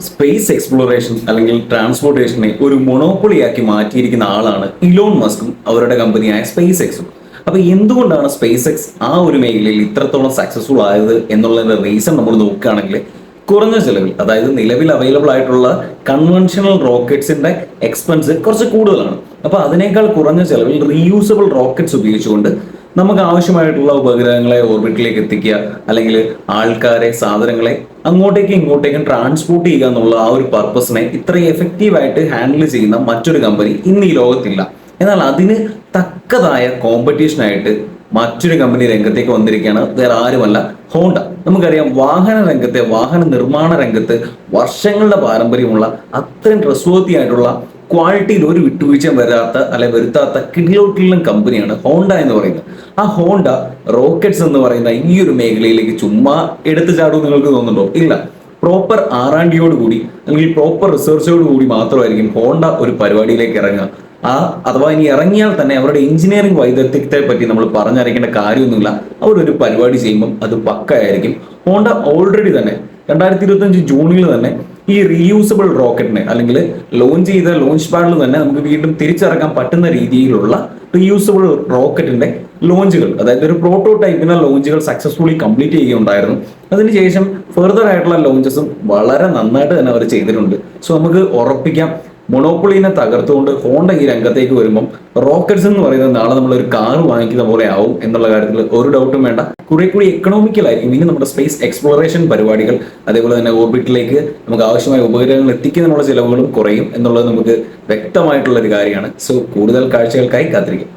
Space exploration അല്ലെങ്കിൽ ട്രാൻസ്പോർട്ടേഷനെ ഒരു മൊണോപ്പൊളിയാക്കി മാറ്റിയിരിക്കുന്ന ആളാണ് ഇലോൺ മസ്കും അവരുടെ കമ്പനിയായ സ്പേസ് എക്സും. അപ്പൊ എന്തുകൊണ്ടാണ് സ്പേസ് എക്സ് ആ ഒരു മേഖലയിൽ ഇത്രത്തോളം സക്സസ്ഫുൾ ആയത് എന്നുള്ളതിന്റെ റീസൺ നമ്മൾ നോക്കുകയാണെങ്കിൽ, കുറഞ്ഞ ചെലവിൽ, അതായത് നിലവിൽ അവൈലബിൾ ആയിട്ടുള്ള കൺവെൻഷണൽ റോക്കറ്റ്സിന്റെ എക്സ്പെൻസ് കുറച്ച് കൂടുതലാണ്. അപ്പൊ അതിനേക്കാൾ കുറഞ്ഞ ചെലവിൽ റീയൂസബിൾ റോക്കറ്റ്സ് ഉപയോഗിച്ചുകൊണ്ട് നമുക്ക് ആവശ്യമായിട്ടുള്ള ഉപഗ്രഹങ്ങളെ ഓർബിറ്റിലേക്ക് എത്തിക്കുക, അല്ലെങ്കിൽ ആൾക്കാരെ, സാധനങ്ങളെ അങ്ങോട്ടേക്കും ഇങ്ങോട്ടേക്കും ട്രാൻസ്പോർട്ട് ചെയ്യുക എന്നുള്ള ആ ഒരു പർപ്പസിനെ ഇത്രയും എഫക്റ്റീവായിട്ട് ഹാൻഡിൽ ചെയ്യുന്ന മറ്റൊരു കമ്പനി ഇന്ന് ഈ ലോകത്തില്ല. എന്നാൽ അതിന് തക്കതായ കോമ്പറ്റീഷനായിട്ട് മറ്റൊരു കമ്പനി രംഗത്തേക്ക് വന്നിരിക്കുകയാണ്. വേറെ ആരുമല്ല, ഹോണ്ട. നമുക്കറിയാം, വാഹന നിർമ്മാണ രംഗത്ത് വർഷങ്ങളുടെ പാരമ്പര്യമുള്ള, അത്രയും ട്രസ്റ്റ്വർത്തി ആയിട്ടുള്ള, ക്വാളിറ്റിയിൽ ഒരു വിട്ടുവീഴ്ച വരുത്താത്ത കിടിലോട്ടിലും കമ്പനിയാണ് ഹോണ്ട എന്ന് പറയുന്നത്. ആ ഹോണ്ട റോക്കറ്റ്സ് എന്ന് പറയുന്ന ഈ ഒരു മേഖലയിലേക്ക് ചുമ്മാ എടുത്തു ചാടും നിങ്ങൾക്ക് തോന്നുന്നുണ്ടോ? ഇല്ല. പ്രോപ്പർ ആറാണ്ടിയോട് കൂടി അല്ലെങ്കിൽ പ്രോപ്പർ റിസർച്ചോട് കൂടി മാത്രമായിരിക്കും ഹോണ്ട ഒരു പരിപാടിയിലേക്ക് ഇറങ്ങുക. അഥവാ ഇനി ഇറങ്ങിയാൽ തന്നെ അവരുടെ എഞ്ചിനീയറിംഗ് വൈദഗ്ധ്യത്തെ പറ്റി നമ്മൾ പറഞ്ഞറിയിക്കേണ്ട കാര്യമൊന്നുമില്ല. അവരൊരു പരിപാടി ചെയ്യുമ്പം അത് പക്കയായിരിക്കും. ഹോണ്ട ഓൾറെഡി തന്നെ 2025 ജൂണിൽ തന്നെ ഈ റീയൂസബിൾ റോക്കറ്റിനെ, അല്ലെങ്കിൽ ലോഞ്ച് ചെയ്ത ലോഞ്ച് പാഡിൽ തന്നെ നമുക്ക് വീണ്ടും തിരിച്ചിറക്കാൻ പറ്റുന്ന രീതിയിലുള്ള റീയൂസബിൾ റോക്കറ്റിന്റെ ലോഞ്ചുകൾ, അതായത് ഒരു പ്രോട്ടോടൈപ്പിന്റെ ലോഞ്ചുകൾ സക്സസ്ഫുള്ളി കംപ്ലീറ്റ് ചെയ്യുകയുണ്ടായിരുന്നു. അതിനുശേഷം ഫെർദർ ആയിട്ടുള്ള ലോഞ്ചസും വളരെ നന്നായിട്ട് തന്നെ അവർ ചെയ്തിട്ടുണ്ട്. സോ നമുക്ക് ഉറപ്പിക്കാം, മൊണോപ്പൊളിനെ തകർത്തുകൊണ്ട് ഹോണ്ട ഈ രംഗത്തേക്ക് വരുമ്പം റോക്കറ്റ്സ് എന്ന് പറയുന്നത് നാളെ നമ്മളൊരു കാർ വാങ്ങിക്കുന്ന പോലെ ആവും എന്നുള്ള കാര്യത്തിൽ ഒരു ഡൗട്ടും വേണ്ട. കുറെ കൂടി എക്കണോമിക്കലായിരിക്കും ഇനി നമ്മുടെ സ്പേസ് എക്സ്പ്ലോറേഷൻ പരിപാടികൾ. അതേപോലെ തന്നെ ഓർബിറ്റിലേക്ക് നമുക്ക് ആവശ്യമായ ഉപഗ്രഹങ്ങൾ എത്തിക്കുന്നതിനുള്ള ചിലവുകളും കുറയും എന്നുള്ളത് നമുക്ക് വ്യക്തമായിട്ടുള്ള ഒരു കാര്യമാണ്. സോ കൂടുതൽ കാഴ്ചകൾക്കായി കാത്തിരിക്കും.